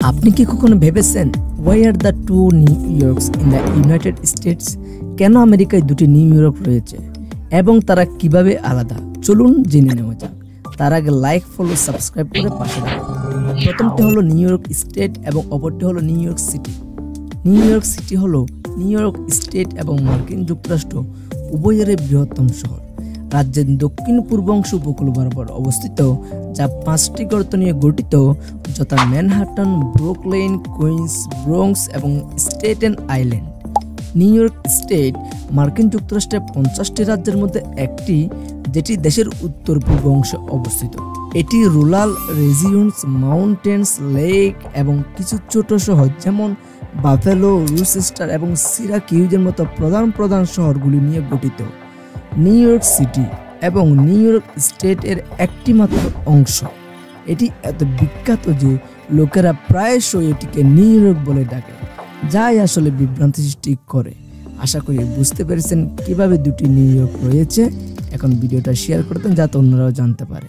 আপনি কি কখনো ভেবেছেন why are the two New Yorks in the United States? কেন আমেরিকায় দুটি নিউ ইয়র্ক রয়েছে এবং তারা কিভাবে আলাদা? চলুন জেনে নেওয়া যাক। তার আগে লাইক, ফলো, সাবস্ক্রাইব করে পাশে রাখুন। প্রথমটি হলো নিউ ইয়র্ক স্টেট এবং অপরটি হলো new York city. New York city হলো নিউ ইয়র্ক স্টেট এবং মার্কিন যুক্তরাষ্ট্র উভয়ের বৃহত্তম শহর। রাজ্যের দক্ষিণ পূর্বাংশ উপকূল বরাবর অবস্থিত, যা 5টি গর্ত নিয়ে গঠিত, যথা ম্যানহাটন, ব্রুকলিন, কুইন্স, ব্রঙ্কস এবং Staten island. New York state মার্কিন যুক্তরাষ্ট্রের 50টি রাজ্যের মধ্যে একটি, যেটি দেশের উত্তর পূর্ব অংশে অবস্থিত। এটি রুরাল রিজিয়নস, মাউন্টেন্স, লেক এবং কিছু ছোট শহর যেমন বাফেলো, রুচেস্টার এবং সিরাকিউজের মতো প্রধান শহরগুলি নিয়ে গঠিত। নিউ ইয়র্ক সিটি এবং নিউ ইয়র্ক স্টেট এর একটি মাত্র অংশ। এটি এত বিখ্যাত যে লোকেরা প্রায়শই এটিকে নিউ ইয়র্ক বলে ডাকে, যাই আসলে বিভ্রান্তি সৃষ্টি করে। আশা করি বুঝতে পেরেছেন কিভাবে দুটি নিউ ইয়র্ক রয়েছে। এখন ভিডিওটা শেয়ার করে দেন যাতে অন্যরাও জানতে পারে।